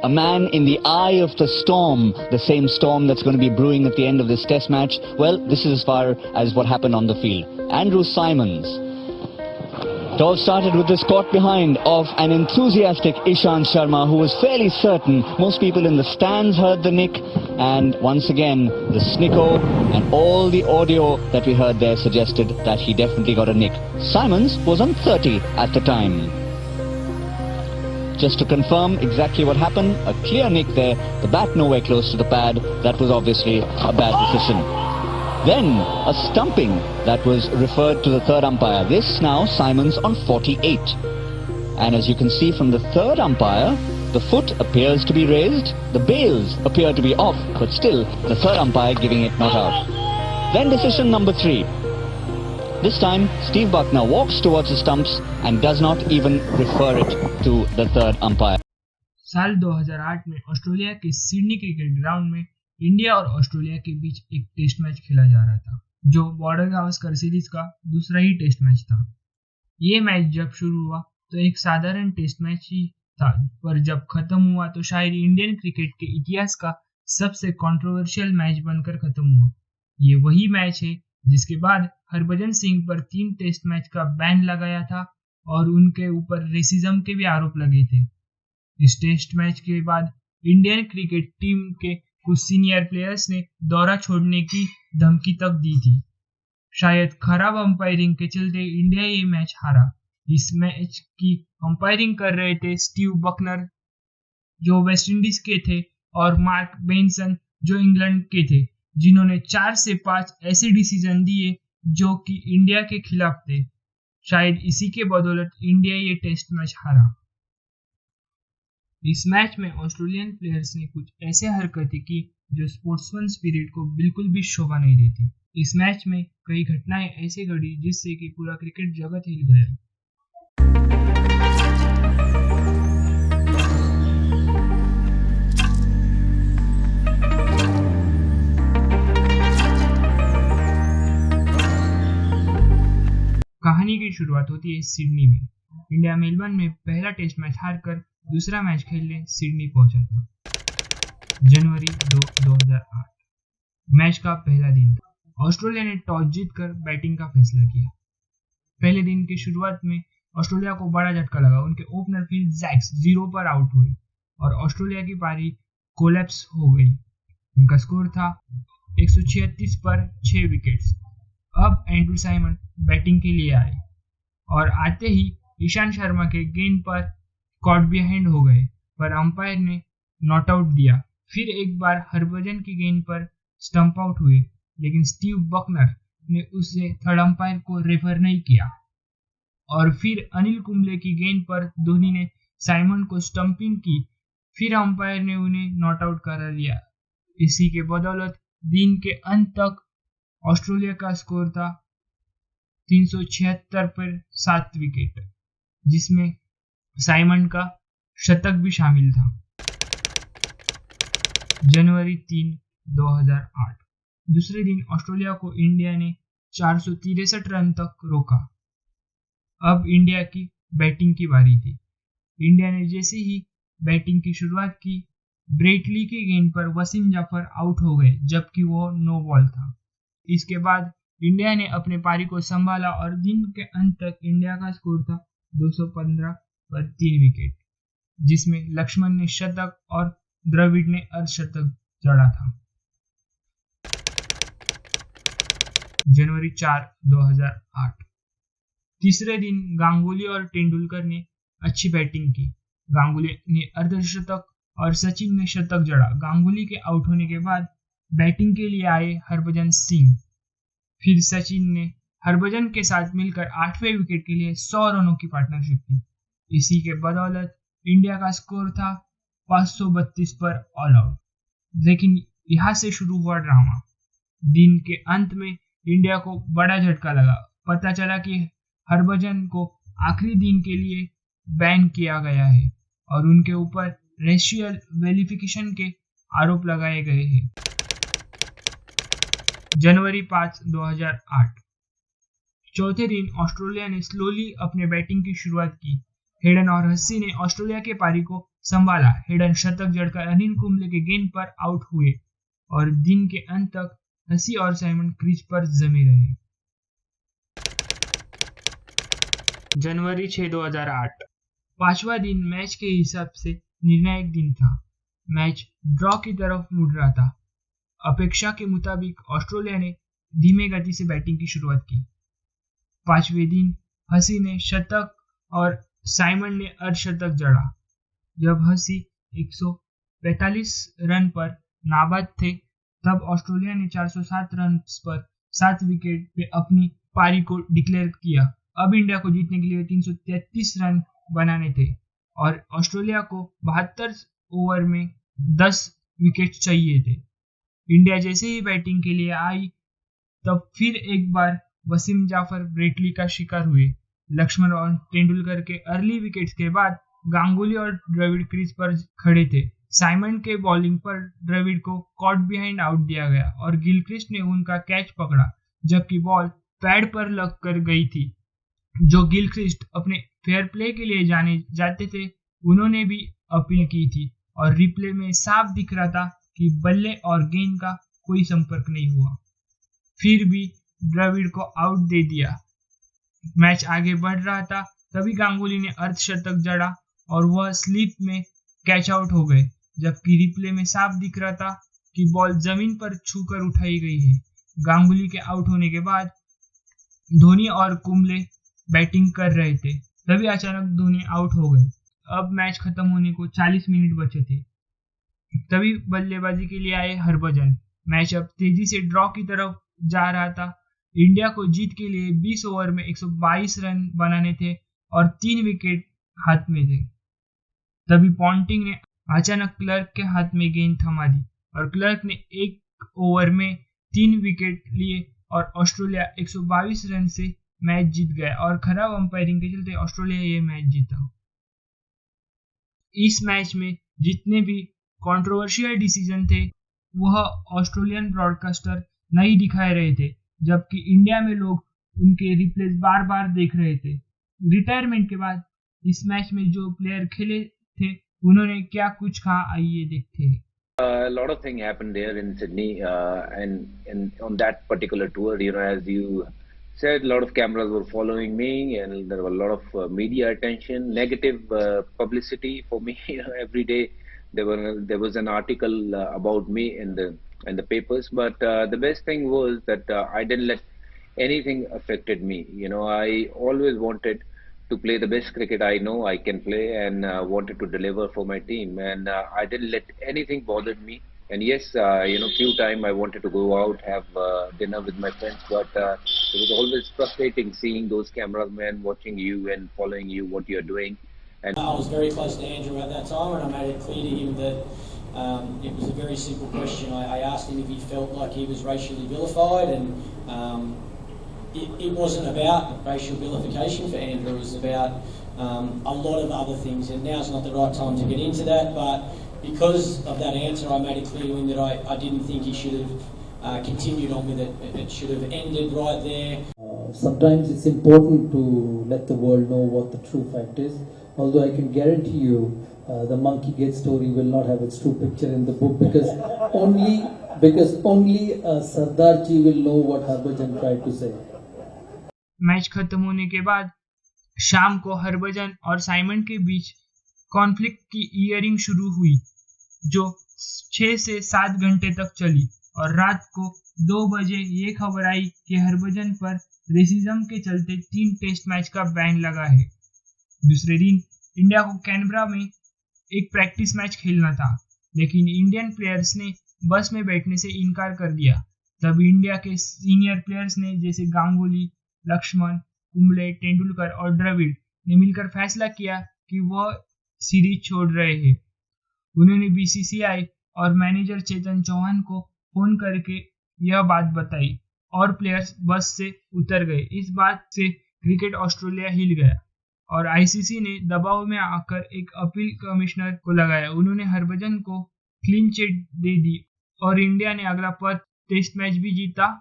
a man in the eye of the storm, the same storm that's going to be brewing at the end of this test match. Well, this is as far as what happened on the field. Andrew Symonds. It all started with this caught behind of an enthusiastic Ishant Sharma who was fairly certain. Most people in the stands heard the nick, and once again the snicko and all the audio that we heard there suggested that he definitely got a nick. Symonds was on 30 at the time. Just to confirm exactly what happened, a clear nick there, the bat nowhere close to the pad. That was obviously a bad decision. Then a stumping that was referred to the third umpire. This now Symonds on 48. And as you can see from the third umpire, the foot appears to be raised, the bails appear to be off, but still the third umpire giving it not out. Then decision number 3. This time Steve Buckner walks towards the stumps and does not even refer it to the third umpire. साल 2008 में Australia के Sydney cricket ground में India और Australia के बीच एक test match खेला जा रहा था, जो बॉर्डर गावस्कर सीरीज का दूसरा ही टेस्ट मैच था। ये मैच जब शुरू हुआ तो एक साधारण टेस्ट मैच ही था, पर जब खत्म हुआ तो शायद इंडियन क्रिकेट के इतिहास का सबसे कंट्रोवर्शियल मैच बनकर खत्म हुआ। ये वही मैच है जिसके बाद हरभजन सिंह पर 3 टेस्ट मैच का बैन लगाया था और उनके ऊपर रेसिज्म के भी आरोप लगे थे। इस टेस्ट मैच के बाद इंडियन क्रिकेट टीम के कुछ सीनियर प्लेयर्स ने दौरा छोड़ने की धमकी तक दी थी। शायद खराब अंपायरिंग के चलते इंडिया ये मैच हारा। इस मैच की अंपायरिंग कर रहे थे स्टीव बकनर, जो वेस्ट इंडीज के थे, और मार्क बेंसन, जो इंग्लैंड के थे, जिन्होंने 4 से 5 ऐसे डिसीजन दिए जो कि इंडिया के खिलाफ थे। शायद इसी के बदौलत इंडिया ये टेस्ट मैच हारा। इस मैच में ऑस्ट्रेलियन प्लेयर्स ने कुछ ऐसे हरकतें की जो स्पोर्ट्समैन स्पिरिट को बिल्कुल भी शोभा नहीं देती। इस मैच में कई घटनाएं ऐसे घटी जिससे कि पूरा क्रिकेट जगत हिल गया। कहानी की शुरुआत होती है सिडनी में। इंडिया मेलबर्न में पहला टेस्ट मैच हारकर दूसरा मैच खेलने सिडनी पहुंचा था। जनवरी 2008 मैच का पहला दिन था। ऑस्ट्रेलिया ने टॉस जीतकर बैटिंग का फैसला किया। पहले दिन की शुरुआत में ऑस्ट्रेलिया को बड़ा झटका लगा। उनके ओपनर फिल जैक्स 0 पर आउट हुए और ऑस्ट्रेलिया की पारी कोलैप्स हो गई। उनका स्कोर था 136 पर 6 विकेट्स। अब एंड्रू साइमन बैटिंग के लिए आए और आते ही ईशांत शर्मा के गेंद पर कॉट बिहाइंड हो गए, पर अंपायर ने नॉट आउट दिया। फिर एक बार हरभजन की गेंद पर स्टंप आउट हुए, लेकिन स्टीव बकनर ने उसे थर्ड अंपायर को रेफर नहीं किया। और फिर अनिल कुंबले की गेंद पर धोनी ने साइमन को स्टंपिंग की, फिर अंपायर ने उन्हें नॉट आउट करा दिया। इसी के बदौलत दिन के अंत तक ऑस्ट्रेलिया का स्कोर था 376 पर 7 विकेट, जिसमें साइमन का शतक भी शामिल था। जनवरी 3, 2008 दूसरे दिन ऑस्ट्रेलिया को इंडिया ने 463 रन तक रोका। अब इंडिया की बैटिंग की बारी थी। इंडिया ने जैसे ही बैटिंग की शुरुआत की, ब्रेट ली की गेंद पर वसीम जाफर आउट हो गए, जबकि वो नो बॉल था। इसके बाद इंडिया ने अपने पारी को संभाला और दिन के अंत तक इंडिया का स्कोर था 215 पर 3 विकेट, जिसमें लक्ष्मण ने शतक और द्रविड़ ने अर्धशतक जड़ा था। जनवरी 4, 2008 तीसरे दिन गांगुली और तेंदुलकर ने अच्छी बैटिंग की। गांगुली ने अर्धशतक और सचिन ने शतक जड़ा। गांगुली के आउट होने के बाद बैटिंग के लिए आए हरभजन सिंह। फिर सचिन ने हरभजन के साथ मिलकर 8वें विकेट के लिए 100 रनों की पार्टनरशिप की। इसी के बदौलत इंडिया का स्कोर था 532 पर ऑल आउट। लेकिन यहाँ से शुरू हुआ ड्रामा। दिन के अंत में इंडिया को बड़ा झटका लगा। पता चला कि हरभजन को आखिरी दिन के लिए बैन किया गया है और उनके ऊपर रेशियल वेरिफिकेशन के आरोप लगाए गए हैं। जनवरी 5, 2008 चौथे दिन ऑस्ट्रेलिया ने स्लोली अपने बैटिंग की शुरुआत की। हेडन और हस्सी ने ऑस्ट्रेलिया के पारी को संभाला। हेडन शतक जड़कर अनिल कुंबले के गेंद पर आउट हुए और दिन के अंत तक हसी और साइमन क्रीज पर जमे रहे। जनवरी 6, 2008 पांचवा दिन मैच के हिसाब से निर्णायक दिन था। मैच ड्रॉ की तरफ मुड़ रहा था। अपेक्षा के मुताबिक ऑस्ट्रेलिया ने धीमे गति से बैटिंग की शुरुआत की। पांचवें दिन हसी ने शतक और साइमन ने अर्धशतक जड़ा। जब हसी 145 रन पर नाबाद थे, तब ऑस्ट्रेलिया ने 407 रन पर 7 विकेट पे अपनी पारी को डिक्लेयर किया। अब इंडिया को जीतने के लिए 333 रन बनाने थे और ऑस्ट्रेलिया को 72 ओवर में 10 विकेट चाहिए थे। इंडिया जैसे ही बैटिंग के लिए आई, तब फिर एक बार वसीम जाफर ब्रेटली का शिकार हुए। लक्ष्मण और तेंदुलकर के अर्ली विकेट्स के बाद गांगुली और द्रविड़ क्रीज पर खड़े थे। साइमन के बॉलिंग पर द्रविड़ को कॉट बिहाइंड आउट दिया गया और गिलक्रिस्ट ने उनका कैच पकड़ा, जबकि बॉल पैड पर लग कर गई थी। जो गिलक्रिस्ट अपने फेयर प्ले के लिए जाते थे, उन्होंने भी अपील की थी और रिप्ले में साफ दिख रहा था कि बल्ले और गेंद का कोई संपर्क नहीं हुआ। फिर भी द्रविड़ को आउट दे दिया। मैच आगे बढ़ रहा था, तभी गांगुली ने अर्धशतक जड़ा और वह स्लिप में कैच आउट हो गए, जबकि रिप्ले में साफ दिख रहा था कि बॉल जमीन पर छूकर उठाई गई है। गांगुली के आउट होने के बाद धोनी और कुंबले बैटिंग कर रहे थे, तभी अचानक धोनी आउट हो गए। अब मैच खत्म होने को 40 मिनट बचे थे, तभी बल्लेबाजी के लिए आए हरभजन। मैच अब तेजी से ड्रॉ की तरफ जा रहा था। इंडिया को जीत के लिए 20 ओवर में 122 रन बनाने थे और 3 विकेट हाथ में थे। तभी पॉन्टिंग ने अचानक क्लर्क के हाथ में गेंद थमा दी और क्लर्क ने 1 ओवर में 3 विकेट लिए और ऑस्ट्रेलिया 122 रन से मैच जीत गया और खराब अंपायरिंग के चलते ऑस्ट्रेलिया ये मैच जीता। इस मैच में जितने भी कंट्रोवर्शियल डिसीजन थे, वह ऑस्ट्रेलियन ब्रॉडकास्टर नहीं दिखाए रहे थे, जबकि इंडिया में लोग उनके रिप्लेस बार बार देख रहे थे। रिटायरमेंट के बाद इस मैच में जो प्लेयर खेले थे, उन्होंने क्या कुछ कहा, आइए देखते हैं। A lot of things happened there in Sydney, and on that particular tour, as you said, a lot of cameras were following me, and there were a lot of media attention, negative publicity for me. Every day there was an article about me in the papers, but the best thing was that I didn't let anything affected me. I always wanted to play the best cricket I know I can play, and wanted to deliver for my team, and I didn't let anything bother me. And yes, few time I wanted to go out, have dinner with my friends, but it was always frustrating seeing those cameramen watching you and following you, what you're doing. And I was very close to Andrew at that time, and I made it clear to him that it was a very simple question. I asked him if he felt like he was racially vilified, and it wasn't about racial vilification for Andrew. It was about a lot of other things, and now's not the right time to get into that, but because of that answer, I made it clear to him that I didn't think he should have continued on with it. It should have ended right there. Sometimes it's important to let the world know what the true fact is. Although I can guarantee you, the Monkey Gate story will not have its true picture in the book, because only Sardar Ji will know what Harbhajan tried to say. Match खत्म होने के बाद शाम को हरभजन और Simon के बीच conflict की earring शुरू हुई, जो 6 से 7 घंटे तक चली और रात को 2 बजे ये खबर आई कि हरभजन पर रेसिज्म के चलते 3 टेस्ट मैच का बैन लगा है। दूसरे दिन इंडिया को कैनबरा में एक प्रैक्टिस मैच खेलना था, लेकिन इंडियन प्लेयर्स ने बस में बैठने से इनकार कर दिया। तब इंडिया के सीनियर प्लेयर्स ने, जैसे गांगुली, लक्ष्मण, कुंबले, तेंदुलकर और द्रविड़ ने मिलकर फैसला किया कि वह सीरीज छोड़ रहे हैं। उन्होंने बीसीसीआई और मैनेजर चेतन चौहान को फोन करके यह बात बताई और प्लेयर्स बस से उतर गए। इस बात से क्रिकेट ऑस्ट्रेलिया हिल गया और आईसीसी ने दबाव में आकर एक अपील कमिश्नर को लगाया। उन्होंने हरभजन को क्लीन चिट दे दी और इंडिया ने अगला टेस्ट मैच भी जीता।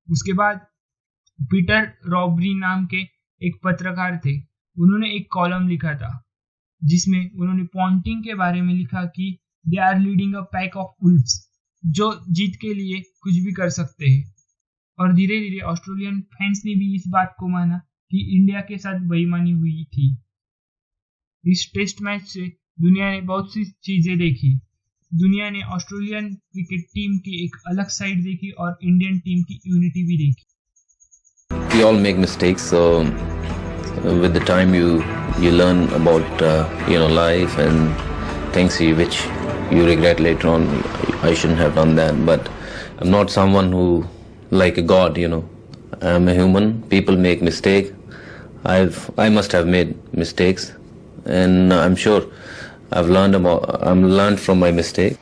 उसके बाद पीटर रॉबरी नाम के एक पत्रकार थे, उन्होंने एक कॉलम लिखा था जिसमें उन्होंने पॉन्टिंग के बारे में लिखा कि they are leading a pack of wolves, जो जीत के लिए कुछ भी कर सकते हैं। और धीरे धीरे ऑस्ट्रेलियन फैंस ने भी इस बात को माना कि इंडिया के साथ बेईमानी हुई थी। इस टेस्ट मैच से दुनिया ने बहुत सी चीजें देखी। दुनिया ने ऑस्ट्रेलियन क्रिकेट टीम की एक अलग साइड देखी और इंडियन टीम की यूनिटी भी देखी। We all make mistakes, so with the time you learn about life and things which you regret later on. I shouldn't have done that, but I'm not someone who like a god, I'm a human. People make mistakes. I must have made mistakes, and I'm sure I'm learned from my mistake.